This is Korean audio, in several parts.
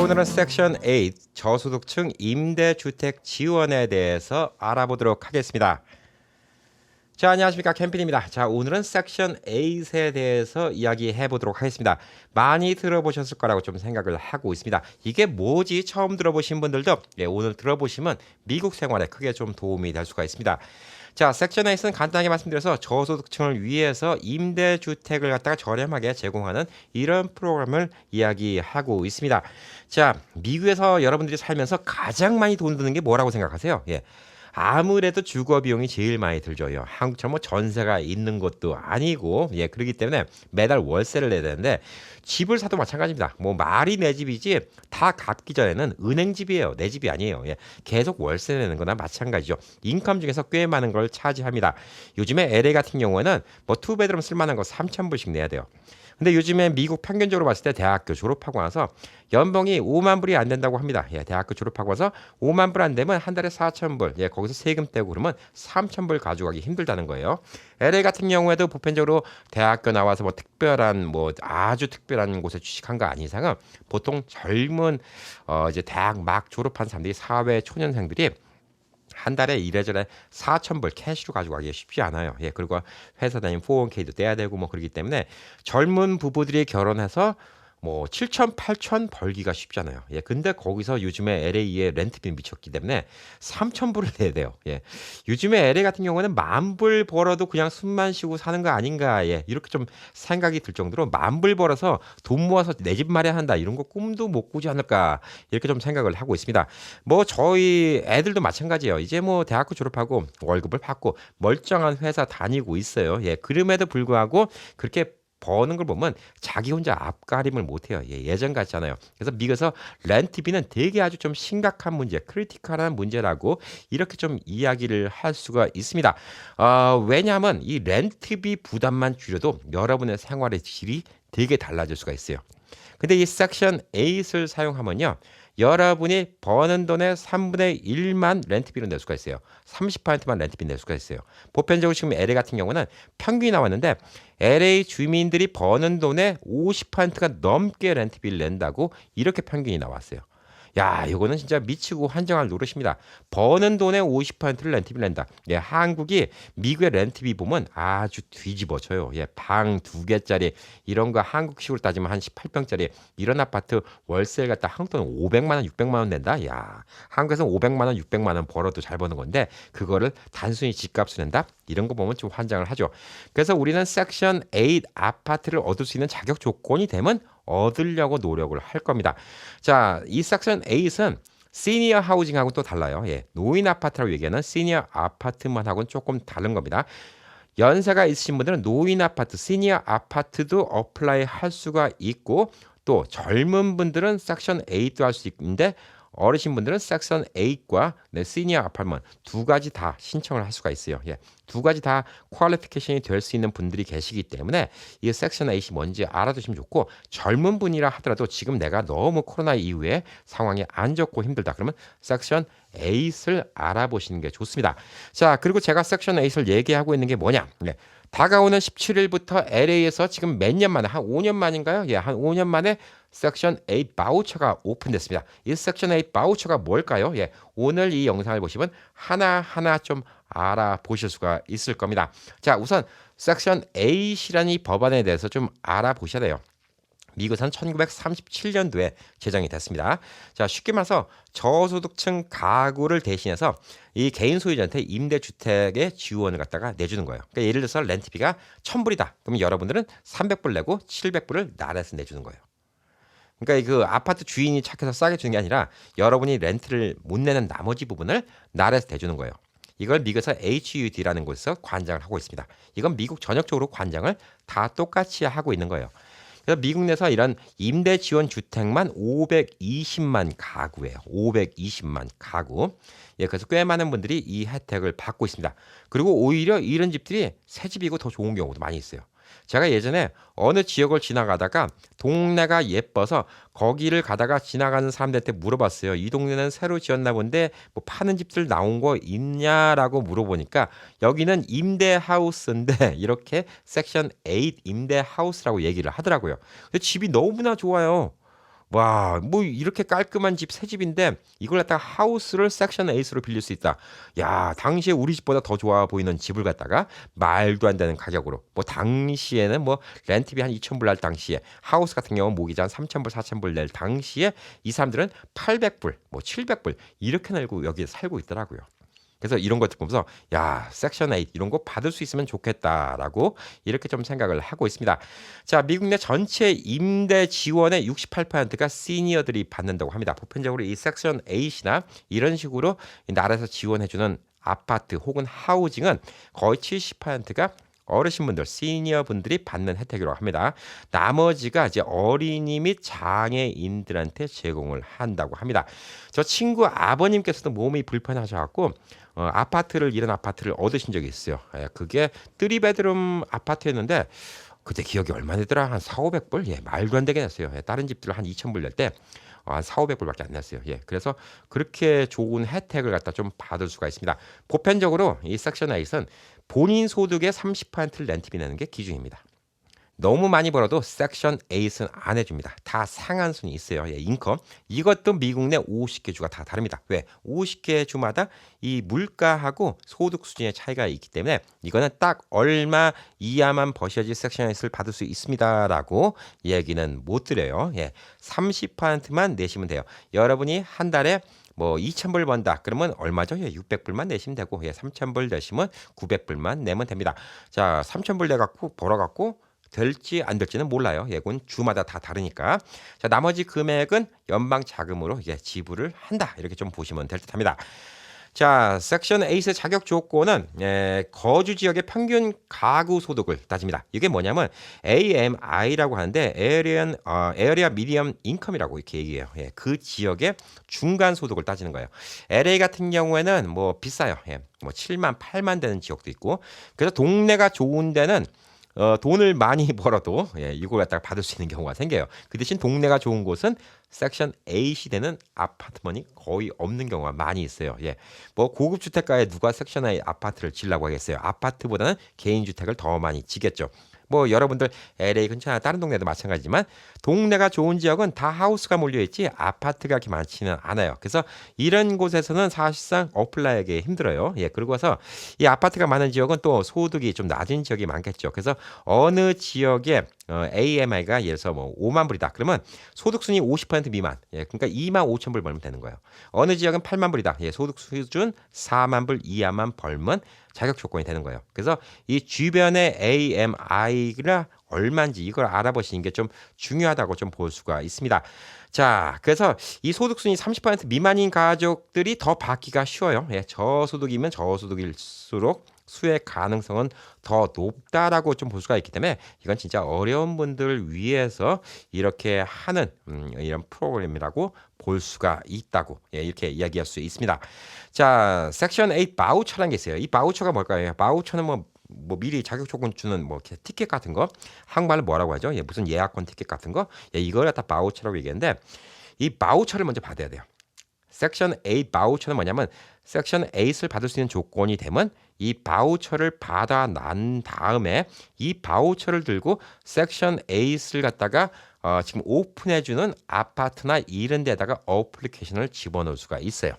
오늘은 섹션 8 저소득층 임대주택 지원에 대해서 알아보도록 하겠습니다. 자, 안녕하십니까, 캠핑입니다. 자, 오늘은 섹션 8에 대해서 이야기해 보도록 하겠습니다. 많이 들어보셨을 거라고 좀 생각을 하고 있습니다. 이게 뭐지? 처음 들어보신 분들도 오늘 들어보시면 미국 생활에 크게 좀 도움이 될 수가 있습니다. 자, 섹션 8은 간단하게 말씀드려서 저소득층을 위해서 임대주택을 갖다가 저렴하게 제공하는 이런 프로그램을 이야기하고 있습니다. 자, 미국에서 여러분들이 살면서 가장 많이 돈 드는 게 뭐라고 생각하세요? 아무래도 주거 비용이 제일 많이 들죠. 한국처럼 뭐 전세가 있는 것도 아니고, 그렇기 때문에 매달 월세를 내야 되는데, 집을 사도 마찬가지입니다. 뭐 말이 내 집이지 다 갚기 전에는 은행 집이에요. 내 집이 아니에요. 계속 월세 내는 거나 마찬가지죠. 인컴 중에서 꽤 많은 걸 차지합니다. 요즘에 LA 같은 경우에는 뭐 투베드룸 쓸만한 거 3,000불씩 내야 돼요. 근데 요즘에 미국 평균적으로 봤을 때 대학교 졸업하고 나서 연봉이 5만 불이 안 된다고 합니다. 대학교 졸업하고 와서 5만 불 안 되면 한 달에 4,000불. 거기서 세금 떼고 그러면 3,000불 가져가기 힘들다는 거예요. LA 같은 경우에도 보편적으로 대학교 나와서 뭐 특별한 뭐 아주 특별한 곳에 취직한 거 아닌 이상은 보통 젊은 이제 대학 막 졸업한 사람들이 사회 초년생들이 한 달에 이래저래 4,000불 캐시로 가져가기가 쉽지 않아요. 그리고 회사 다니면 401k도 떼야 되고 뭐 그러기 때문에 젊은 부부들이 결혼해서 뭐 7천, 8천 벌기가 쉽잖아요. 근데 거기서 요즘에 LA의 렌트비 미쳤기 때문에 3,000불을 내야 돼요. 요즘에 LA 같은 경우는 10,000불 벌어도 그냥 숨만 쉬고 사는 거 아닌가. 이렇게 좀 생각이 들 정도로 10,000불 벌어서 돈 모아서 내 집 마련한다. 이런 거 꿈도 못 꾸지 않을까. 이렇게 좀 생각을 하고 있습니다. 뭐 저희 애들도 마찬가지예요. 이제 뭐 대학교 졸업하고 월급을 받고 멀쩡한 회사 다니고 있어요. 그럼에도 불구하고 그렇게 버는 걸 보면 자기 혼자 앞가림을 못해요. 예전 같잖아요. 그래서 미국에서 렌트비는 되게 아주 좀 심각한 문제, 크리티컬한 문제라고 이렇게 좀 이야기를 할 수가 있습니다. 왜냐하면 이 렌트비 부담만 줄여도 여러분의 생활의 질이 되게 달라질 수가 있어요. 근데 이 섹션 8을 사용하면요. 여러분이 버는 돈의 3분의 1만 렌트비로 낼 수가 있어요. 30%만 렌트비 낼 수가 있어요. 보편적으로 지금 LA 같은 경우는 평균이 나왔는데 LA 주민들이 버는 돈의 50%가 넘게 렌트비를 낸다고 이렇게 평균이 나왔어요. 야, 이거는 진짜 미치고 환장할 노릇입니다. 버는 돈의 50%를 렌트비를 낸다. 한국이 미국의 렌트비 보면 아주 뒤집어져요. 방 2개짜리 이런 거 한국식으로 따지면 한 18평짜리 이런 아파트 월세를 갖다 한국 돈 500만 원, 600만 원 낸다. 야, 한국에서 500만 원, 600만 원 벌어도 잘 버는 건데 그거를 단순히 집값을 낸다? 이런 거 보면 좀 환장을 하죠. 그래서 우리는 섹션 8 아파트를 얻을 수 있는 자격 조건이 되면 얻으려고 노력을 할 겁니다. 자, 이 섹션 8은 시니어 하우징하고는 또 달라요. 노인 아파트라고 얘기하는 시니어 아파트만 하고는 조금 다른 겁니다. 연세가 있으신 분들은 노인 아파트, 시니어 아파트도 어플라이 할 수가 있고 또 젊은 분들은 섹션 8도 할 수 있는데 어르신 분들은 섹션 8과 시니어 아파트먼 두 가지 다 신청을 할 수가 있어요. 두 가지 다 퀄리피케이션이 될 수 있는 분들이 계시기 때문에 이 섹션 8이 뭔지 알아두시면 좋고 젊은 분이라 하더라도 지금 내가 너무 코로나 이후에 상황이 안 좋고 힘들다 그러면 섹션 8을 알아보시는 게 좋습니다. 자, 그리고 제가 섹션 8을 얘기하고 있는 게 뭐냐? 다가오는 17일부터 LA에서 지금 몇 년 만에 한 5년 만인가요? 한 5년 만에 섹션 8 바우처가 오픈됐습니다. 이 섹션 8 바우처가 뭘까요? 오늘 이 영상을 보시면 하나하나 좀 알아보실 수가 있을 겁니다. 자, 우선 섹션 8이라는 이 법안에 대해서 좀 알아보셔야 돼요. 미국에서는 1937년도에 제정이 됐습니다. 자, 쉽게 말해서 저소득층 가구를 대신해서 이 개인 소유자한테 임대주택의 지원을 갖다가 내주는 거예요. 그러니까 예를 들어서 렌트비가 1,000불이다. 그럼 여러분들은 300불 내고 700불을 나라에서 내주는 거예요. 그러니까 그 아파트 주인이 착해서 싸게 주는 게 아니라 여러분이 렌트를 못 내는 나머지 부분을 나라에서 대주는 거예요. 이걸 미국에서 HUD라는 곳에서 관장을 하고 있습니다. 이건 미국 전역적으로 관장을 다 똑같이 하고 있는 거예요. 그래서 미국 내에서 이런 임대 지원 주택만 520만 가구예요. 520만 가구. 그래서 꽤 많은 분들이 이 혜택을 받고 있습니다. 그리고 오히려 이런 집들이 새 집이고 더 좋은 경우도 많이 있어요. 제가 예전에 어느 지역을 지나가다가 동네가 예뻐서 거기를 가다가 지나가는 사람들한테 물어봤어요. 이 동네는 새로 지었나 본데 뭐 파는 집들 나온 거 있냐라고 물어보니까 여기는 임대하우스인데 이렇게 섹션 8 임대하우스라고 얘기를 하더라고요. 근데 집이 너무나 좋아요. 와, 뭐 이렇게 깔끔한 집 새 집인데 이걸 갖다가 하우스를 섹션 A로 빌릴 수 있다. 야, 당시에 우리 집보다 더 좋아 보이는 집을 갖다가 말도 안 되는 가격으로. 뭐 당시에는 뭐 렌트비 한 2,000불 날 당시에 하우스 같은 경우는 모기지 한 3,000불, 4,000불 낼 당시에 이 사람들은 800불, 뭐 700불 이렇게 내고 여기에 살고 있더라고요. 그래서 이런 것들 보면서 야, 섹션 8 이런 거 받을 수 있으면 좋겠다라고 이렇게 좀 생각을 하고 있습니다. 자, 미국 내 전체 임대 지원의 68%가 시니어들이 받는다고 합니다. 보편적으로 이 섹션 8이나 이런 식으로 나라에서 지원해주는 아파트 혹은 하우징은 거의 70%가 어르신분들, 시니어분들이 받는 혜택이라고 합니다. 나머지가 이제 어린이 및 장애인들한테 제공을 한다고 합니다. 저 친구 아버님께서도 몸이 불편하셔갖고 이런 아파트를 얻으신 적이 있어요. 예, 그게 3베드룸 아파트였는데 그때 기억이 얼마 되더라? 한 4,500불? 예, 말도 안 되게 냈어요. 예, 다른 집들 한 2,000불 낼 때 한 4,500불밖에 안 냈어요. 예, 그래서 그렇게 좋은 혜택을 갖다 좀 받을 수가 있습니다. 보편적으로 이 섹션 8은 본인 소득의 30%를 렌트비 내는 게 기준입니다. 너무 많이 벌어도 섹션 8은 안 해줍니다. 다 상한선이 있어요. 예, 인컴. 이것도 미국 내 50개 주가 다 다릅니다. 왜? 50개 주마다 이 물가하고 소득 수준의 차이가 있기 때문에 이거는 딱 얼마 이하만 버셔야지 섹션 8을 받을 수 있습니다라고 얘기는 못 드려요. 예, 30%만 내시면 돼요. 여러분이 한 달에 뭐 2,000불 번다. 그러면 얼마죠? 예, 600불만 내시면 되고, 예, 3,000불 내시면 900불만 내면 됩니다. 자, 3,000불 내갖고 벌어갖고 될지 안 될지는 몰라요. 예, 그건 주마다 다 다르니까. 자, 나머지 금액은 연방 자금으로 이제 지불을 한다. 이렇게 좀 보시면 될 듯합니다. 자, 섹션 8의 자격 조건은 거주 지역의 평균 가구 소득을 따집니다. 이게 뭐냐면 AMI라고 하는데 에어리아 미디엄 인컴이라고 이렇게 얘기해요. 예, 그 지역의 중간 소득을 따지는 거예요. LA 같은 경우에는 뭐 비싸요. 예, 뭐 7만, 8만 되는 지역도 있고. 그래서 동네가 좋은 데는 돈을 많이 벌어도 예, 이걸 갖다가 받을 수 있는 경우가 생겨요. 그 대신 동네가 좋은 곳은 섹션 8이 되는 아파트먼이 거의 없는 경우가 많이 있어요. 예. 뭐 고급 주택가에 누가 섹션 8 아파트를 지려고 하겠어요. 아파트보다는 개인 주택을 더 많이 지겠죠. 뭐 여러분들 LA 근처나 다른 동네도 마찬가지지만 동네가 좋은 지역은 다 하우스가 몰려있지 아파트가 그렇게 많지는 않아요. 그래서 이런 곳에서는 사실상 어플라이하기 힘들어요. 예, 그리고서 이 아파트가 많은 지역은 또 소득이 좀 낮은 지역이 많겠죠. 그래서 어느 지역에 AMI가 예를 들어서 뭐 5만 불이다. 그러면 소득 순위 50% 미만. 예, 그러니까 2만 5천 불 벌면 되는 거예요. 어느 지역은 8만 불이다. 예, 소득 수준 4만 불 이하만 벌면 자격 조건이 되는 거예요. 그래서 이 주변의 AMI가 얼마인지 이걸 알아보시는 게 좀 중요하다고 좀 볼 수가 있습니다. 자, 그래서 이 소득순위 30% 미만인 가족들이 더 받기가 쉬워요. 예, 저소득이면 저소득일수록 수혜 가능성은 더 높다라고 좀 볼 수가 있기 때문에 이건 진짜 어려운 분들을 위해서 이렇게 하는 이런 프로그램이라고 볼 수가 있다고 예, 이렇게 이야기할 수 있습니다. 자, 섹션 8 바우처라는 게 있어요. 이 바우처가 뭘까요? 바우처는 뭐 미리 자격 조건 주는 뭐 이렇게 티켓 같은 거 한국말로 뭐라고 하죠? 예, 무슨 예약권 티켓 같은 거 예, 이걸 갖다 바우처라고 얘기하는데 이 바우처를 먼저 받아야 돼요. 섹션 8 바우처는 뭐냐면 섹션 8을 받을 수 있는 조건이 되면 이 바우처를 받아 난 다음에 이 바우처를 들고 섹션 8을 갖다가 지금 오픈해주는 아파트나 이런 데다가 어플리케이션을 집어넣을 수가 있어요.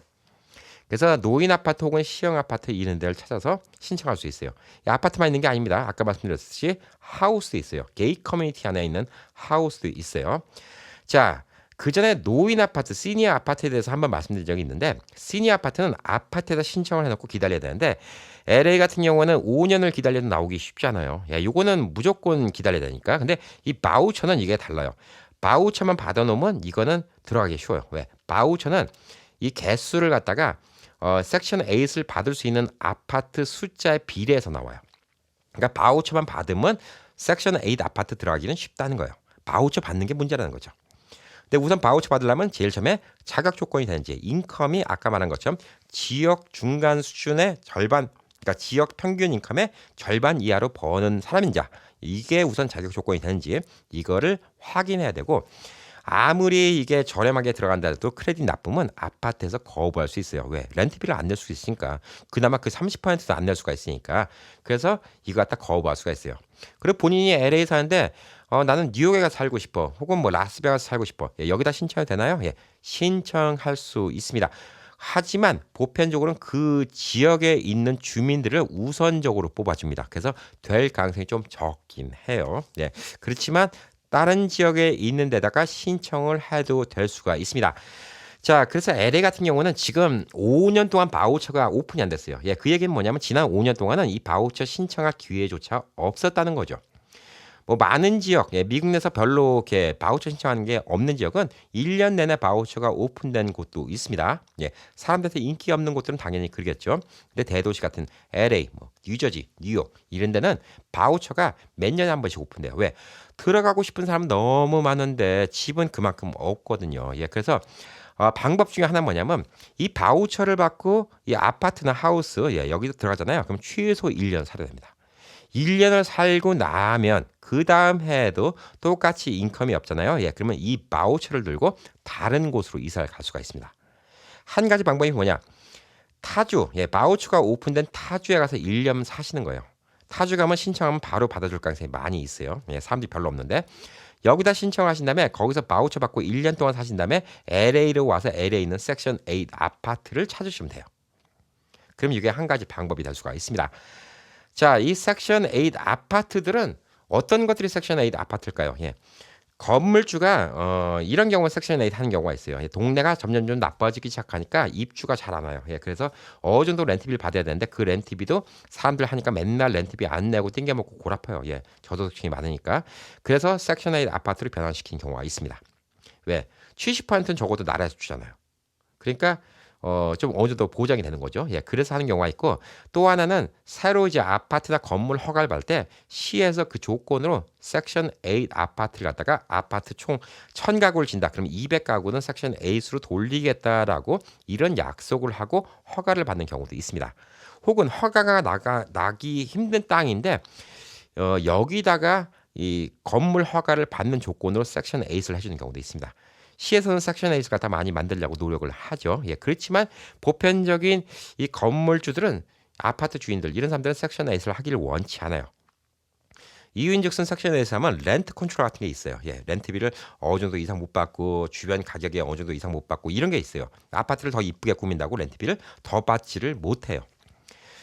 그래서 노인 아파트 혹은 시형 아파트 이런 데를 찾아서 신청할 수 있어요. 이 아파트만 있는 게 아닙니다. 아까 말씀드렸듯이 하우스도 있어요. 게이 커뮤니티 안에 있는 하우스도 있어요. 자, 그 전에 노인 아파트, 시니어 아파트에 대해서 한번 말씀드린 적이 있는데 시니어 아파트는 아파트에다 신청을 해놓고 기다려야 되는데 LA 같은 경우는 5년을 기다려도 나오기 쉽잖아요. 야, 요거는 무조건 기다려야 되니까. 근데 이 바우처는 이게 달라요. 바우처만 받아놓으면 이거는 들어가기 쉬워요. 왜? 바우처는 이 개수를 갖다가 섹션 8을 받을 수 있는 아파트 숫자에 비례해서 나와요. 그러니까 바우처만 받으면 섹션 8 아파트 들어가기는 쉽다는 거예요. 바우처 받는 게 문제라는 거죠. 근데 우선 바우처 받으려면 제일 처음에 자격 조건이 되는지 인컴이 아까 말한 것처럼 지역 중간 수준의 절반, 그러니까 지역 평균 인컴의 절반 이하로 버는 사람인지 이게 우선 자격 조건이 되는지 이거를 확인해야 되고 아무리 이게 저렴하게 들어간다 해도 크레딧 나쁘면 아파트에서 거부할 수 있어요. 왜? 렌트비를 안 낼 수 있으니까. 그나마 그 30%도 안 낼 수가 있으니까. 그래서 이거 갖다 거부할 수가 있어요. 그리고 본인이 LA 사는데 나는 뉴욕에 가서 살고 싶어. 혹은 뭐 라스베가스 살고 싶어. 예, 여기다 신청해도 되나요? 예, 신청할 수 있습니다. 하지만 보편적으로는 그 지역에 있는 주민들을 우선적으로 뽑아줍니다. 그래서 될 가능성이 좀 적긴 해요. 예, 그렇지만 다른 지역에 있는 데다가 신청을 해도 될 수가 있습니다. 자, 그래서 LA 같은 경우는 지금 5년 동안 바우처가 오픈이 안 됐어요. 예, 그 얘기는 뭐냐면 지난 5년 동안은 이 바우처 신청할 기회조차 없었다는 거죠. 뭐 많은 지역, 예, 미국 내에서 별로 이렇게 바우처 신청하는 게 없는 지역은 1년 내내 바우처가 오픈된 곳도 있습니다. 예, 사람들한테 인기 없는 곳들은 당연히 그러겠죠. 근데 대도시 같은 LA, 뭐 뉴저지, 뉴욕 이런 데는 바우처가 몇 년에 한 번씩 오픈돼요. 왜? 들어가고 싶은 사람 너무 많은데 집은 그만큼 없거든요. 예, 그래서 방법 중에 하나 뭐냐면 이 바우처를 받고 이 아파트나 하우스, 예, 여기도 들어가잖아요. 그럼 최소 1년 살아야 됩니다. 1년을 살고 나면 그 다음 해에도 똑같이 인컴이 없잖아요. 예, 그러면 이 바우처를 들고 다른 곳으로 이사를 갈 수가 있습니다. 한 가지 방법이 뭐냐? 타주, 예, 바우처가 오픈된 타주에 가서 1년 사시는 거예요. 타주 가면 신청하면 바로 받아줄 가능성이 많이 있어요. 예, 사람들이 별로 없는데 여기다 신청하신 다음에 거기서 바우처 받고 1년 동안 사신 다음에 LA로 와서 LA에 있는 섹션 8 아파트를 찾으시면 돼요. 그럼 이게 한 가지 방법이 될 수가 있습니다. 자, 이 섹션 8 아파트들은 어떤 것들이 섹션 8 아파트일까요? 예. 건물주가 이런 경우 섹션 8 하는 경우가 있어요. 예, 동네가 점점 좀 나빠지기 시작하니까 입주가 잘 안 와요. 예, 그래서 어느 정도 렌트비를 받아야 되는데 그 렌트비도 사람들 하니까 맨날 렌트비 안 내고 땡겨먹고 골아파요. 예, 저소득층이 많으니까. 그래서 섹션 8 아파트를 변환시킨 경우가 있습니다. 왜? 70%는 적어도 나라에서 주잖아요. 그러니까 좀 어느 정도 보장이 되는 거죠. 예, 그래서 하는 경우가 있고 또 하나는 새로 이제 아파트나 건물 허가를 받을 때 시에서 그 조건으로 섹션 8 아파트를 갖다가 아파트 총 1000가구를 진다. 그럼 200가구는 섹션 8으로 돌리겠다라고 이런 약속을 하고 허가를 받는 경우도 있습니다. 혹은 허가가 나기 힘든 땅인데 여기다가 이 건물 허가를 받는 조건으로 섹션 8을 해주는 경우도 있습니다. 시에서는 섹션 8을 갖다 많이 만들려고 노력을 하죠. 예, 그렇지만 보편적인 이 건물주들은 아파트 주인들 이런 사람들은 섹션 8을 하기를 원치 않아요. 이유인즉슨 섹션 8에서 하면 렌트 컨트롤 같은 게 있어요. 예, 렌트비를 어느 정도 이상 못 받고 주변 가격에 어느 정도 이상 못 받고 이런 게 있어요. 아파트를 더 이쁘게 꾸민다고 렌트비를 더 받지를 못해요.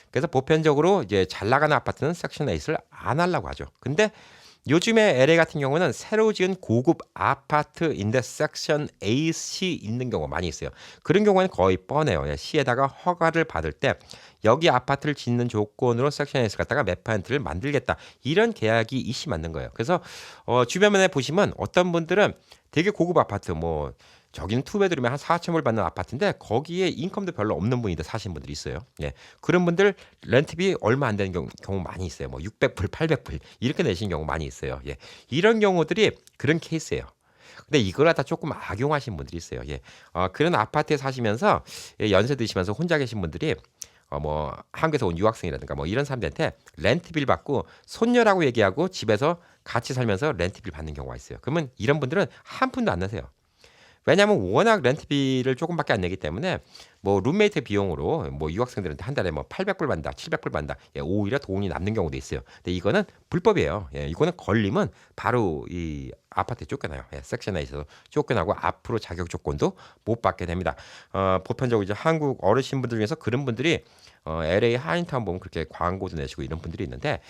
그래서 보편적으로 이제 잘 나가는 아파트는 섹션 8을 안 하려고 하죠. 근데 요즘에 LA 같은 경우는 새로 지은 고급 아파트인데 섹션 8이 있는 경우가 많이 있어요. 그런 경우에는 거의 뻔해요. 예, 시에다가 허가를 받을 때 여기 아파트를 짓는 조건으로 섹션 8을 갖다가 몇 퍼센트를 만들겠다. 이런 계약이 이시 맞는 거예요. 그래서 주변에 보시면 어떤 분들은 되게 고급 아파트 뭐 저기는 투베드룸에 한 4천을 받는 아파트인데 거기에 인컴도 별로 없는 분인데 사시는 분들이 있어요. 예. 그런 분들 렌트비 얼마 안 되는 경우 많이 있어요. 뭐 600불, 800불 이렇게 내시는 경우 많이 있어요. 예. 이런 경우들이 그런 케이스예요. 근데 이걸 갖다 조금 악용하신 분들이 있어요. 예. 그런 아파트에 사시면서 예, 연세 드시면서 혼자 계신 분들이 뭐 한국에서 온 유학생이라든가 뭐 이런 사람들한테 렌트비를 받고 손녀라고 얘기하고 집에서 같이 살면서 렌트비를 받는 경우가 있어요. 그러면 이런 분들은 한 푼도 안 내세요. 왜냐하면 워낙 렌트비를 조금밖에 안 내기 때문에 뭐 룸메이트 비용으로 뭐 유학생들한테 한 달에 뭐 800불 받는다, 700불 받는다. 예, 오히려 돈이 남는 경우도 있어요. 근데 이거는 불법이에요. 예, 이거는 걸리면 바로 이 아파트에 쫓겨나요. 예, 섹션에 있어서 쫓겨나고 앞으로 자격 조건도 못 받게 됩니다. 보편적으로 이제 한국 어르신분들 중에서 그런 분들이 LA 하인타운 보면 그렇게 광고도 내시고 이런 분들이 있는데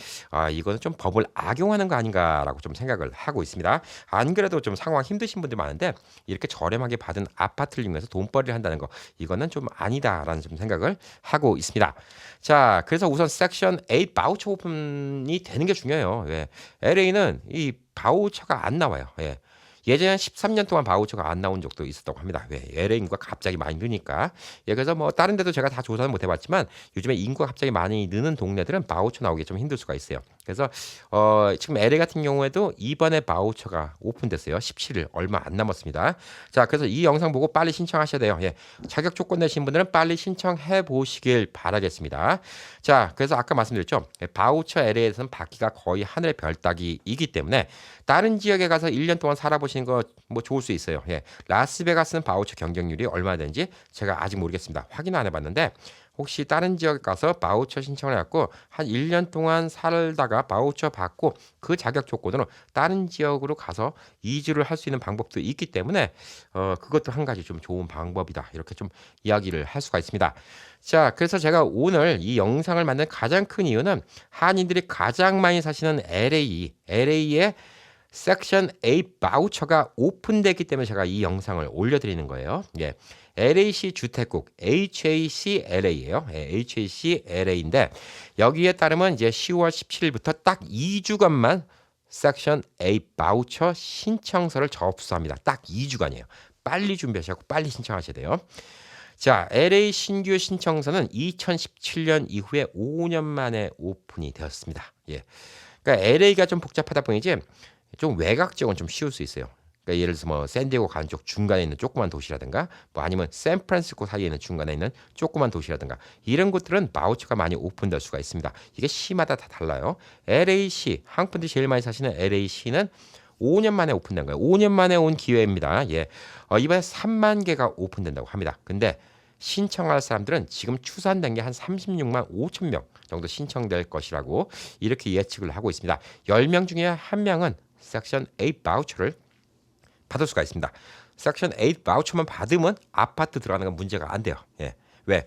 이거는 좀 법을 악용하는 거 아닌가라고 좀 생각을 하고 있습니다. 안 그래도 좀 상황 힘드신 분들 많은데 이렇게 저렴하게 받은 아파트를 이용해서 돈벌이를 한다는 거 이거는 좀 아니다라는 좀 생각을 하고 있습니다. 자, 그래서 우선 섹션 8 바우처 오픈이 되는 게 중요해요. 예. LA는 이 바우처가 안 나와요. 예. 예전에 13년 동안 바우처가 안 나온 적도 있었다고 합니다. 왜? LA 인구가 갑자기 많이 느니까. 예, 그래서 뭐 다른 데도 제가 다 조사는 못 해봤지만 요즘에 인구가 갑자기 많이 느는 동네들은 바우처 나오기 좀 힘들 수가 있어요. 그래서 지금 LA 같은 경우에도 이번에 바우처가 오픈됐어요. 17일 얼마 안 남았습니다. 자, 그래서 이 영상 보고 빨리 신청하셔야 돼요. 예, 자격 조건 내신 분들은 빨리 신청해 보시길 바라겠습니다. 자, 그래서 아까 말씀드렸죠. 바우처 LA에서는 받기가 거의 하늘의 별 따기이기 때문에 다른 지역에 가서 1년 동안 살아보시는 하시는 거 뭐 좋을 수 있어요. 예. 라스베가스는 바우처 경쟁률이 얼마나 되는지 제가 아직 모르겠습니다. 확인 안 해봤는데 혹시 다른 지역에 가서 바우처 신청을 해갖고 한 1년 동안 살다가 바우처 받고 그 자격 조건으로 다른 지역으로 가서 이주를 할 수 있는 방법도 있기 때문에 그것도 한 가지 좀 좋은 방법이다. 이렇게 좀 이야기를 할 수가 있습니다. 자, 그래서 제가 오늘 이 영상을 만든 가장 큰 이유는 한인들이 가장 많이 사시는 LA의 섹션 8 바우처가 오픈됐기 때문에 제가 이 영상을 올려드리는 거예요. 예. LAC 주택국 HACLA예요. HACLA인데 여기에 따르면 이제 10월 17일부터 딱 2주간만 섹션 8 바우처 신청서를 접수합니다. 딱 2주간이에요. 빨리 준비하시고 빨리 신청하셔야 돼요. 자, LA 신규 신청서는 2017년 이후에 5년 만에 오픈이 되었습니다. 예. 그러니까 LA가 좀 복잡하다 보니지 좀 외곽 지역은 좀 쉬울 수 있어요. 그러니까 예를 들어서 뭐 샌디에고 가는 쪽 중간에 있는 조그만 도시라든가 뭐 아니면 샌프란시스코 사이에 있는 중간에 있는 조그만 도시라든가 이런 곳들은 바우처가 많이 오픈될 수가 있습니다. 이게 시마다 다 달라요. LAC 한국 분들이 제일 많이 사시는 LAC는 5년 만에 오픈된 거예요. 5년 만에 온 기회입니다. 예. 이번에 3만 개가 오픈된다고 합니다. 근데 신청할 사람들은 지금 추산된 게 한 36만 5천 명 정도 신청될 것이라고 이렇게 예측을 하고 있습니다. 10명 중에 1명은 섹션 8 바우처를 받을 수가 있습니다. 섹션 8 바우처만 받으면 아파트 들어가는 건 문제가 안 돼요. 예. 왜?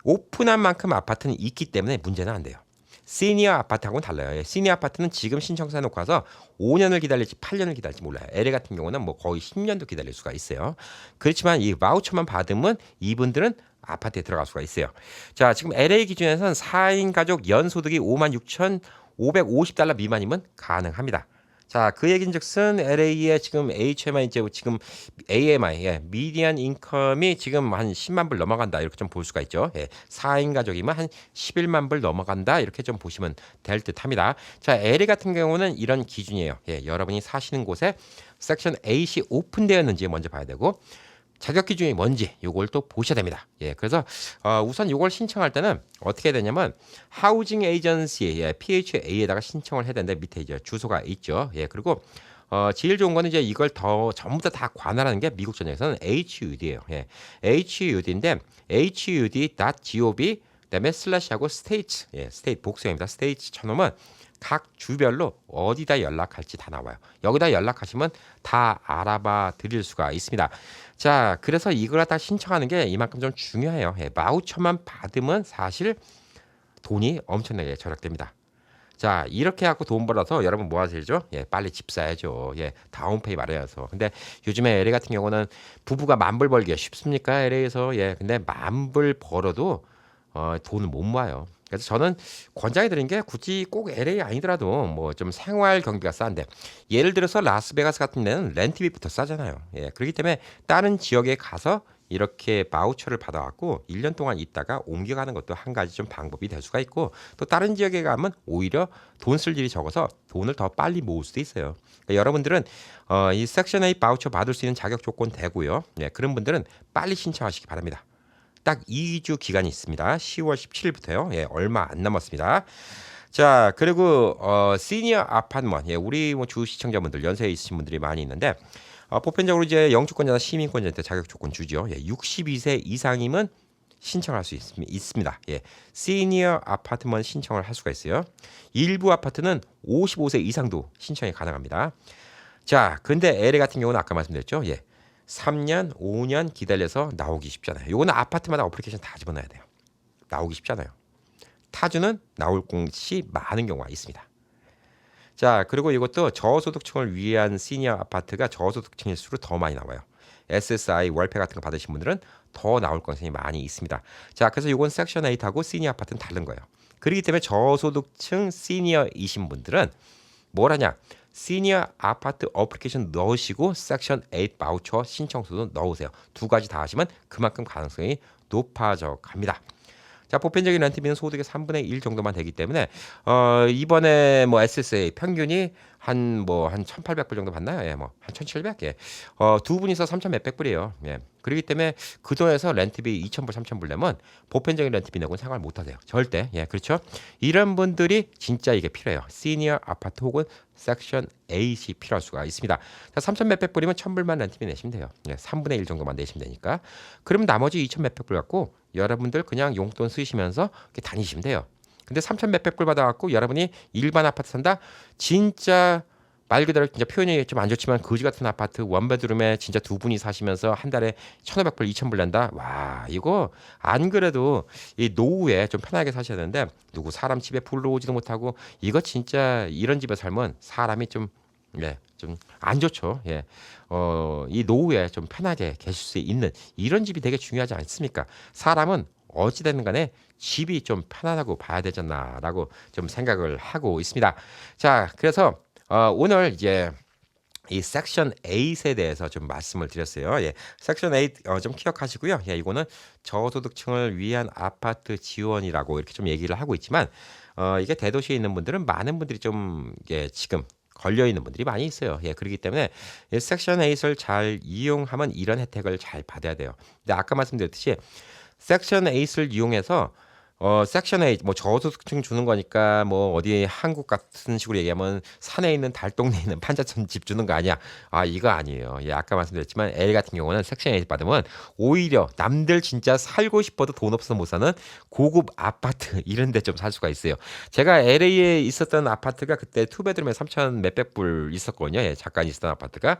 오픈한 만큼 아파트는 있기 때문에 문제는 안 돼요. 시니어 아파트하고는 달라요. 예. 시니어 아파트는 지금 신청서 해놓고 와서 5년을 기다릴지 8년을 기다릴지 몰라요. LA 같은 경우는 뭐 거의 10년도 기다릴 수가 있어요. 그렇지만 이 바우처만 받으면 이분들은 아파트에 들어갈 수가 있어요. 자, 지금 LA 기준에서는 4인 가족 연소득이 56,550달러 미만이면 가능합니다. 자, 그 얘긴즉슨 LA의 지금 HMI 이제 지금 AMI 미디안 인컴이 지금 한 10만 불 넘어간다 이렇게 좀 볼 수가 있죠. 예, 4인 가족이면 한 11만 불 넘어간다 이렇게 좀 보시면 될 듯합니다. 자, LA 같은 경우는 이런 기준이에요. 예, 여러분이 사시는 곳에 섹션 8이 오픈되었는지 먼저 봐야 되고 자격 기준이 뭔지 요걸 또 보셔야 됩니다. 예, 그래서 우선 요걸 신청할 때는 어떻게 해야 되냐면 하우징 에이전시 PHA에다가 신청을 해야 되는데 밑에 이제 주소가 있죠. 예, 그리고 제일 좋은 거는 이제 이걸 더 전부 다 관할하는 게 미국 전역에서는 HUD예요. 예, HUD인데 HUD.gov 그다음에 슬래시하고 스테이트 스테이트 복수형입니다. 스테이트 쳐놓으면 각 주별로 어디다 연락할지 다 나와요. 여기다 연락하시면 다 알아봐 드릴 수가 있습니다. 자, 그래서 이걸 다 신청하는 게 이만큼 좀 중요해요. 예, 바우처만 받으면 사실 돈이 엄청나게 절약됩니다. 자, 이렇게 갖고 돈 벌어서 여러분 뭐 하시죠? 예, 빨리 집 사야죠. 예, 다운페이 마련해서. 근데 요즘에 LA 같은 경우는 부부가 10,000불 벌기가 쉽습니까? LA에서. 예, 근데 10,000불 벌어도 돈을 못 모아요. 그래서 저는 권장해 드린 게 굳이 꼭 LA 아니더라도 뭐 좀 생활 경비가 싼데 예를 들어서 라스베가스 같은 데는 렌트비부터 싸잖아요. 예, 그렇기 때문에 다른 지역에 가서 이렇게 바우처를 받아갖고 1년 동안 있다가 옮겨가는 것도 한 가지 좀 방법이 될 수가 있고 또 다른 지역에 가면 오히려 돈 쓸 일이 적어서 돈을 더 빨리 모을 수도 있어요. 그러니까 여러분들은 이 섹션 8 바우처 받을 수 있는 자격 조건 되고요. 예, 그런 분들은 빨리 신청하시기 바랍니다. 딱 2주 기간이 있습니다. 10월 17일부터요. 예, 얼마 안 남았습니다. 자, 그리고 시니어 아파트먼. 예, 우리 뭐 주 시청자분들 연세에 있으신 분들이 많이 있는데 보편적으로 이제 영주권자나 시민권자한테 자격 조건 주죠. 예, 62세 이상이면 신청할 수 있습니다. 예, 시니어 아파트먼 신청을 할 수가 있어요. 일부 아파트는 55세 이상도 신청이 가능합니다. 자, 근데 LA 같은 경우는 아까 말씀드렸죠. 예. 3년, 5년 기다려서 나오기 쉽잖아요. 요거는 아파트마다 어플리케이션 다 집어넣어야 돼요. 나오기 쉽잖아요. 타주는 나올 곳이 많은 경우가 있습니다. 자, 그리고 이것도 저소득층을 위한 시니어 아파트가 저소득층일수록 더 많이 나와요. SSI 월페 같은 거 받으신 분들은 더 나올 가능성이 많이 있습니다. 자, 그래서 이건 섹션 8하고 시니어 아파트는 다른 거예요. 그렇기 때문에 저소득층 시니어이신 분들은 뭘 하냐? 시니어 아파트 어플리케이션 넣으시고 섹션 8 바우처 신청서도 넣으세요. 두 가지 다 하시면 그만큼 가능성이 높아져 갑니다. 자, 보편적인 렌트비는 소득의 3분의 1 정도만 되기 때문에 이번에 뭐 SSA 평균이 한 1,800불 정도 받나요? 예, 뭐 한 1,700. 예. 두 분이서 3,000 몇백 불이에요. 예. 그렇기 때문에 그 돈에서 렌트비 2,000불, 3,000불 내면 보편적인 렌트비 내고는 생활 못 하세요. 절대. 예, 그렇죠? 이런 분들이 진짜 이게 필요해요. 시니어 아파트 혹은 섹션 8이 필요할 수가 있습니다. 자, 3,000 몇백 불이면 1,000불만 렌트비 내시면 돼요. 예, 3분의 1 정도만 내시면 되니까. 그럼 나머지 2,000 몇백 불 갖고 여러분들 그냥 용돈 쓰시면서 이렇게 다니시면 돼요. 근데 3,000 몇백 불 받아갖고 여러분이 일반 아파트 산다? 진짜 말 그대로 진짜 표현이 좀 안 좋지만 거지 같은 아파트 원베드룸에 진짜 두 분이 사시면서 한 달에 1,500불, 2,000불 낸다? 와, 이거 안 그래도 이 노후에 좀 편하게 사셔야 되는데 누구 사람 집에 불러 오지도 못하고 이거 진짜 이런 집에 살면 사람이 좀 예, 좀 안 좋죠. 예. 이 노후에 좀 편하게 계실 수 있는 이런 집이 되게 중요하지 않습니까? 사람은 어찌 되는 간에 집이 좀 편안하고 봐야 되잖아라고 좀 생각을 하고 있습니다. 자, 그래서 오늘 이제 이 섹션 8에 대해서 좀 말씀을 드렸어요. 예. 섹션 8 좀 기억하시고요. 예, 이거는 저소득층을 위한 아파트 지원이라고 이렇게 좀 얘기를 하고 있지만 이게 대도시에 있는 분들은 많은 분들이 좀 지금 걸려 있는 분들이 많이 있어요. 예, 그렇기 때문에 이 섹션 8을 잘 이용하면 이런 혜택을 잘 받아야 돼요. 근데 아까 말씀드렸듯이 섹션 8을 이용해서 섹션 8 뭐 저소득층 주는 거니까 뭐 어디 한국 같은 식으로 얘기하면 산에 있는 달동네에 있는 판자촌 집 주는 거 아니야. 아, 이거 아니에요. 예, 아까 말씀드렸지만 L 같은 경우는 섹션 8 받으면 오히려 남들 진짜 살고 싶어도 돈 없어서 못 사는 고급 아파트 이런 데 좀 살 수가 있어요. 제가 LA에 있었던 아파트가 그때 투베드룸에 3천 몇백 불 있었거든요. 예, 잠깐 있었던 아파트가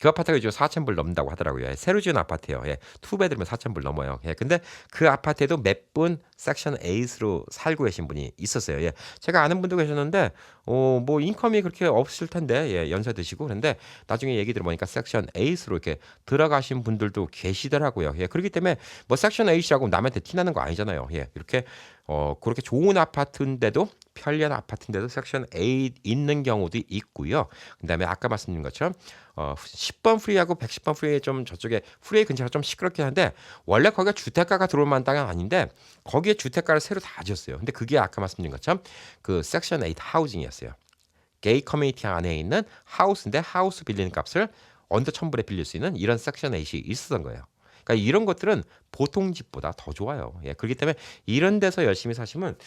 그 아파트가 요즘 4천 불 넘는다고 하더라고요. 예, 새로 지은 아파트예요. 예, 투베드룸에 4천 불 넘어요. 예, 근데 그 아파트에도 몇 분 섹션 8으로 살고 계신 분이 있었어요. 예, 제가 아는 분도 계셨는데 뭐 인컴이 그렇게 없을 텐데 예, 연세 드시고 그런데 나중에 얘기 들어보니까 섹션 8으로 이렇게 들어가신 분들도 계시더라고요. 예, 그렇기 때문에 뭐 섹션 8이라고 남한테 티나는 거 아니잖아요. 예, 이렇게 그렇게 좋은 아파트인데도 편리한 아파트인데도 섹션 8 있는 경우도 있고요. 그다음에 아까 말씀드린 것처럼 10번 프리하고 110번 프리에 좀 저쪽에 프리웨이 근처가 좀 시끄럽긴 한데 원래 거기가 주택가가 들어올 만한 땅은 아닌데 거기에 주택가를 새로 다 지었어요. 근데 그게 아까 말씀드린 것처럼 그 섹션 8 하우징이었어요. 게이 커뮤니티 안에 있는 하우스인데 하우스 빌리는 값을 언더 1,000불에 빌릴 수 있는 이런 섹션 8이 있었던 거예요. 그러니까 이런 것들은 보통 집보다 더 좋아요. 예, 그렇기 때문에 이런 데서 열심히 사시면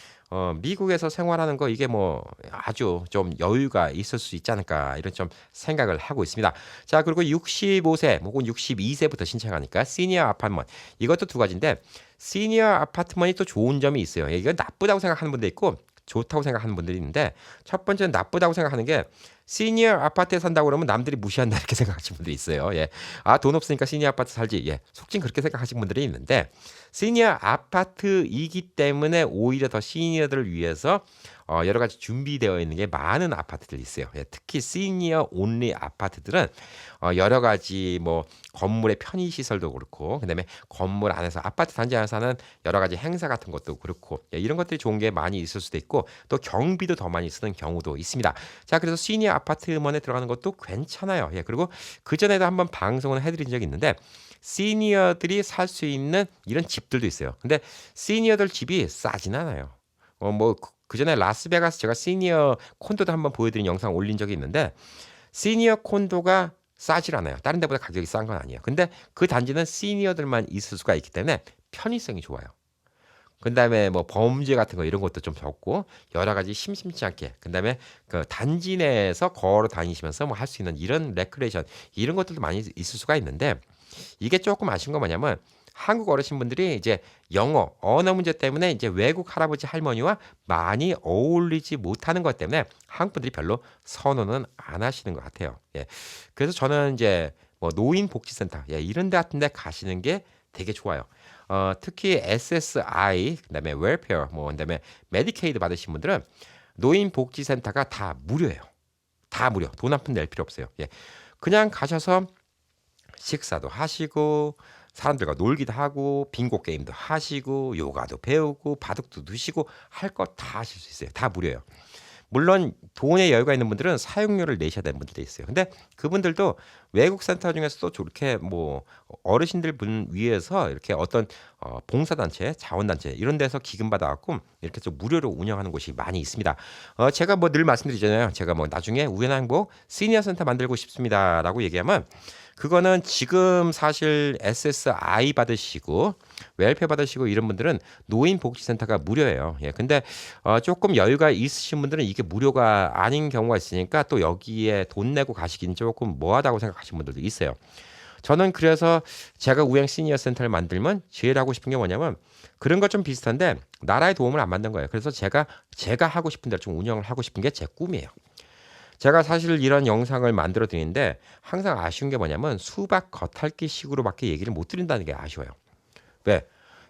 미국에서 생활하는 거 이게 뭐 아주 좀 여유가 있을 수 있지 않을까 이런 좀 생각을 하고 있습니다. 자, 그리고 65세 혹은 62세부터 신청하니까 시니어 아파트먼 이것도 두 가지인데 시니어 아파트먼이 또 좋은 점이 있어요. 예, 이건 나쁘다고 생각하는 분도 있고 좋다고 생각하는 분들이 있는데 첫 번째는 나쁘다고 생각하는 게 시니어 아파트에 산다고 그러면 남들이 무시한다 이렇게 생각하시는 분들이 있어요. 예. 아, 돈 없으니까 시니어 아파트 살지. 예. 속칭 그렇게 생각하시는 분들이 있는데 시니어 아파트이기 때문에 오히려 더 시니어들을 위해서 여러 가지 준비되어 있는 게 많은 아파트들이 있어요. 예, 특히 시니어 온리 아파트들은 여러 가지 뭐 건물의 편의 시설도 그렇고 그다음에 건물 안에서 아파트 단지 안에서 하는 여러 가지 행사 같은 것도 그렇고 예, 이런 것들이 좋은 게 많이 있을 수도 있고 또 경비도 더 많이 쓰는 경우도 있습니다. 자, 그래서 시니어 아파트먼에 들어가는 것도 괜찮아요. 예, 그리고 그 전에도 한번 방송을 해드린 적이 있는데 시니어들이 살 수 있는 이런 집들도 있어요. 근데 시니어들 집이 싸진 않아요. 뭐 그 전에 라스베가스 제가 시니어 콘도도 한번 보여드린 영상 올린 적이 있는데 시니어 콘도가 싸질 않아요. 다른 데보다 가격이 싼 건 아니에요. 근데 그 단지는 시니어들만 있을 수가 있기 때문에 편의성이 좋아요. 그다음에 뭐 범죄 같은 거 이런 것도 좀 적고 여러 가지 심심치 않게 그다음에 그 단지 내에서 걸어 다니시면서 뭐 할 수 있는 이런 레크레이션 이런 것들도 많이 있을 수가 있는데 이게 조금 아쉬운 건 뭐냐면 한국 어르신분들이 이제 영어 언어 문제 때문에 이제 외국 할아버지 할머니와 많이 어울리지 못하는 것 때문에 한국 분들이 별로 선호는 안 하시는 것 같아요. 예. 그래서 저는 이제 뭐 노인복지센터 예, 이런 데 같은 데 가시는 게 되게 좋아요. 특히 SSI 그다음에 웰페어 뭐 그다음에 메디케이드 받으신 분들은 노인복지센터가 다 무료예요. 다 무료. 돈 한 푼 낼 필요 없어요. 예. 그냥 가셔서 식사도 하시고 사람들과 놀기도 하고 빙고 게임도 하시고 요가도 배우고 바둑도 두시고 할 거 다 하실 수 있어요. 다 무료예요. 물론 돈의 여유가 있는 분들은 사용료를 내셔야 되는 분들도 있어요. 근데 그분들도 외국 센터 중에서도 저렇게 뭐 어르신들 분 위해서 이렇게 어떤 봉사단체, 자원단체 이런 데서 기금 받아갖고 이렇게 좀 무료로 운영하는 곳이 많이 있습니다. 제가 뭐 늘 말씀드리잖아요. 제가 뭐 나중에 우연한 행복 시니어 센터 만들고 싶습니다라고 얘기하면 그거는 지금 사실 SSI 받으시고 웰페어 받으시고 이런 분들은 노인복지센터가 무료예요. 예, 근데 조금 여유가 있으신 분들은 이게 무료가 아닌 경우가 있으니까 또 여기에 돈 내고 가시기는 조금 뭐하다고 생각하시는 분들도 있어요. 저는 그래서 제가 우행 시니어 센터를 만들면 제일 하고 싶은 게 뭐냐면 그런 것 좀 비슷한데 나라의 도움을 안 받는 거예요. 그래서 제가 하고 싶은 대로 좀 운영을 하고 싶은 게 제 꿈이에요. 제가 사실 이런 영상을 만들어 드리는데 항상 아쉬운 게 뭐냐면 수박 겉핥기 식으로밖에 얘기를 못 드린다는 게 아쉬워요. 왜?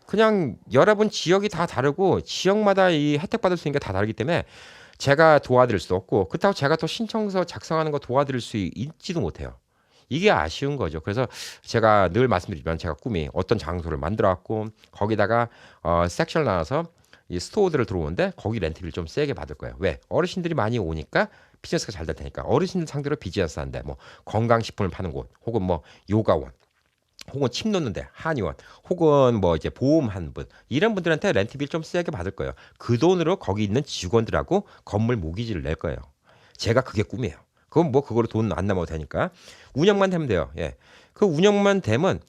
그냥 여러분 지역이 다 다르고 지역마다 이 혜택 받을 수 있는 게 다 다르기 때문에 제가 도와드릴 수 없고 그렇다고 제가 또 신청서 작성하는 거 도와드릴 수 있지도 못해요. 이게 아쉬운 거죠. 그래서 제가 늘 말씀드리지만 제가 꿈이 어떤 장소를 만들어 갖고 거기다가 섹션을 나눠서 이 스토어들을 들어오는데 거기 렌트비를 좀 세게 받을 거예요. 왜? 어르신들이 많이 오니까 비즈니스가 잘 될 테니까. 어르신들 상대로 비즈니스 한데 뭐 건강식품을 파는 곳 혹은 뭐 요가원 혹은 침 놓는데 한의원 혹은 뭐 이제 보험 한 분 이런 분들한테 렌트비를 좀 세게 받을 거예요. 그 돈으로 거기 있는 직원들하고 건물 모기지를 낼 거예요. 제가 그게 꿈이에요. 그건 뭐 그거로 돈 안 남아도 되니까 운영만 되면 돼요. 예. 그 운영만 되면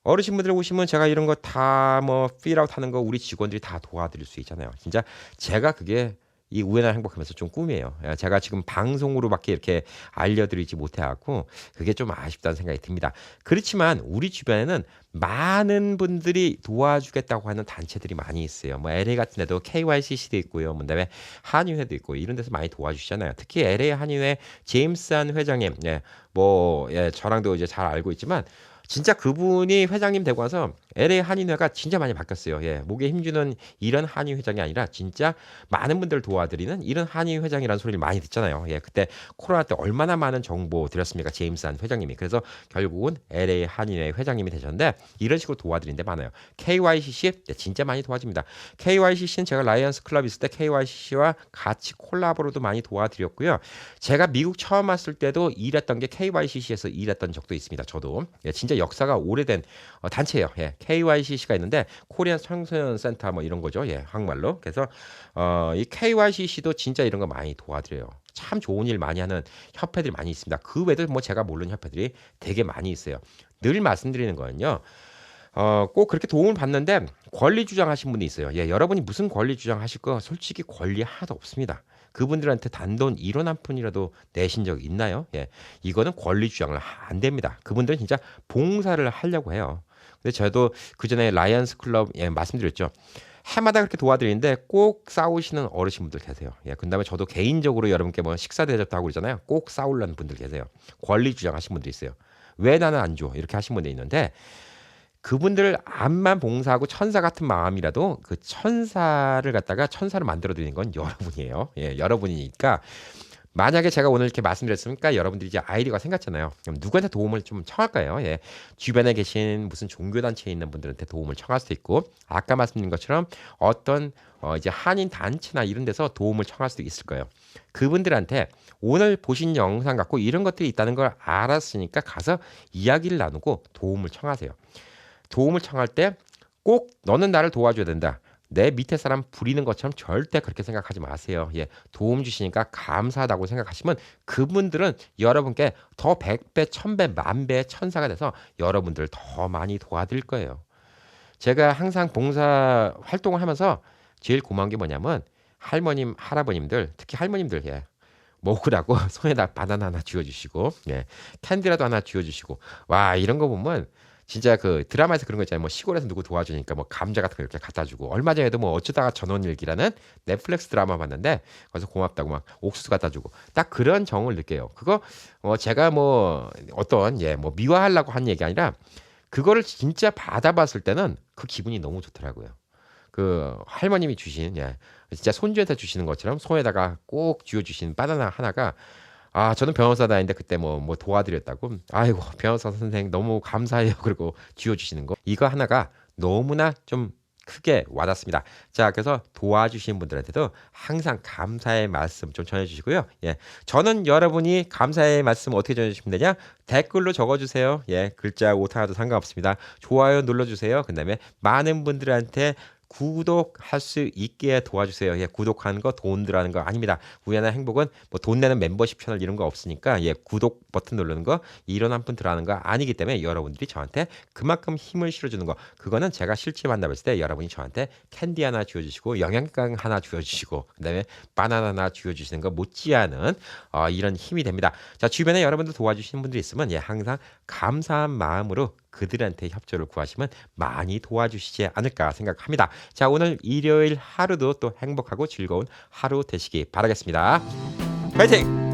어르신분들 오시면 제가 이런 거 다 뭐 필아웃 하는 거 우리 직원들이 다 도와드릴 수 있잖아요. 진짜 제가 그게 이 우연한 행복하면서 좀 꿈이에요. 예, 제가 지금 방송으로밖에 이렇게 알려드리지 못해갖고 그게 좀 아쉽다는 생각이 듭니다. 그렇지만 우리 주변에는 많은 분들이 도와주겠다고 하는 단체들이 많이 있어요. 뭐 LA 같은 데도 KYCC도 있고요. 뭐 그다음에 한의회도 있고 이런 데서 많이 도와주시잖아요. 특히 LA 한의회 제임스 한 회장님, 예, 뭐 예, 저랑도 이제 잘 알고 있지만 진짜 그분이 회장님 되고 나서 LA 한인회가 진짜 많이 바뀌었어요. 예, 목에 힘주는 이런 한인 회장이 아니라 진짜 많은 분들을 도와드리는 이런 한인 회장이라는 소리를 많이 듣잖아요. 예, 그때 코로나 때 얼마나 많은 정보 드렸습니까? 제임스 한 회장님이. 그래서 결국은 LA 한인회 회장님이 되셨는데 이런 식으로 도와드리는 데 많아요. KYCC 진짜 많이 도와줍니다. KYCC는 제가 라이언스 클럽 있을 때 KYCC와 같이 콜라보로도 많이 도와드렸고요. 제가 미국 처음 왔을 때도 일했던 게 KYCC에서 일했던 적도 있습니다. 저도. 예, 진짜 역사가 오래된 단체예요. 예, KYCC가 있는데 코리안 청소년 센터 뭐 이런 거죠. 예, 한국말로. 그래서 이 KYCC도 진짜 이런 거 많이 도와드려요. 참 좋은 일 많이 하는 협회들이 많이 있습니다. 그 외에도 뭐 제가 모르는 협회들이 되게 많이 있어요. 늘 말씀드리는 거는요. 꼭 그렇게 도움을 받는데 권리 주장하신 분이 있어요. 예, 여러분이 무슨 권리 주장하실 거 솔직히 권리 하나도 없습니다. 그분들한테 단돈 1원 한 푼이라도 내신 적 있나요? 예, 이거는 권리 주장을 안 됩니다. 그분들은 진짜 봉사를 하려고 해요. 근데 저도 그 전에 라이언스 클럽 예, 말씀드렸죠. 해마다 그렇게 도와드리는데 꼭 싸우시는 어르신분들 계세요. 예, 그다음에 저도 개인적으로 여러분께 뭐 식사 대접도 하고 그러잖아요. 꼭 싸우려는 분들 계세요. 권리 주장하신 분들 있어요. 왜 나는 안 줘? 이렇게 하신 분들 있는데 그분들 암만 봉사하고 천사 같은 마음이라도 그 천사를 갖다가 천사를 만들어 드리는 건 여러분이에요. 예, 여러분이니까 만약에 제가 오늘 이렇게 말씀드렸으니까 여러분들이 이제 아이디어가 생겼잖아요. 그럼 누구한테 도움을 좀 청할까요? 예. 주변에 계신 무슨 종교단체에 있는 분들한테 도움을 청할 수도 있고, 아까 말씀드린 것처럼 어떤 이제 한인 단체나 이런 데서 도움을 청할 수도 있을 거예요. 그분들한테 오늘 보신 영상 갖고 이런 것들이 있다는 걸 알았으니까 가서 이야기를 나누고 도움을 청하세요. 도움을 청할 때 꼭 너는 나를 도와줘야 된다. 내 밑에 사람 부리는 것처럼 절대 그렇게 생각하지 마세요. 예, 도움 주시니까 감사하다고 생각하시면 그분들은 여러분께 더 100배, 1000배, 만배의 천사가 돼서 여러분들을 더 많이 도와드릴 거예요. 제가 항상 봉사 활동을 하면서 제일 고마운 게 뭐냐면 할머님, 할아버님들, 특히 할머님들, 예. 먹으라고 손에다 바나나 하나 쥐어주시고, 예. 캔디라도 하나 쥐어주시고, 와, 이런 거 보면 진짜 그 드라마에서 그런 거 있잖아요. 뭐 시골에서 누구 도와주니까 뭐 감자 같은 거 이렇게 갖다 주고. 얼마 전에도 뭐 어쩌다가 전원일기라는 넷플릭스 드라마 봤는데 거기서 고맙다고 막 옥수수 갖다 주고. 딱 그런 정을 느껴요. 그거 제가 뭐 어떤 예, 뭐 미화하려고 한 얘기 아니라 그거를 진짜 받아봤을 때는 그 기분이 너무 좋더라고요. 그 할머님이 주신 예, 진짜 손주한테 주시는 것처럼 손에다가 꼭 쥐어 주신 바나나 하나가 저는 변호사 다니는데 그때 뭐 도와드렸다고. 아이고, 변호사 선생 너무 감사해요. 그리고 쥐어 주시는 거. 이거 하나가 너무나 좀 크게 와닿습니다. 자, 그래서 도와주신 분들한테도 항상 감사의 말씀 좀 전해주시고요. 예, 저는 여러분이 감사의 말씀 어떻게 전해주시면 되냐? 댓글로 적어주세요. 예, 글자 오타 나도 상관없습니다. 좋아요 눌러주세요. 그다음에 많은 분들한테 구독할 수 있게 도와주세요. 예, 구독하는 거 돈 들어가는 거 아닙니다. 우연한 행복은 뭐 돈 내는 멤버십 채널 이런 거 없으니까 예, 구독 버튼 누르는 거 이런 한 푼 들어가는 거 아니기 때문에 여러분들이 저한테 그만큼 힘을 실어주는 거 그거는 제가 실제 만나뵀을 때 여러분이 저한테 캔디 하나 주어주시고 영양강 하나 주어주시고 그다음에 바나나 하나 주어주시는 거 못지않은 이런 힘이 됩니다. 자, 주변에 여러분들 도와주시는 분들이 있으면 예, 항상 감사한 마음으로 그들한테 협조를 구하시면 많이 도와주시지 않을까 생각합니다. 자, 오늘 일요일 하루도 또 행복하고 즐거운 하루 되시기 바라겠습니다. 파이팅!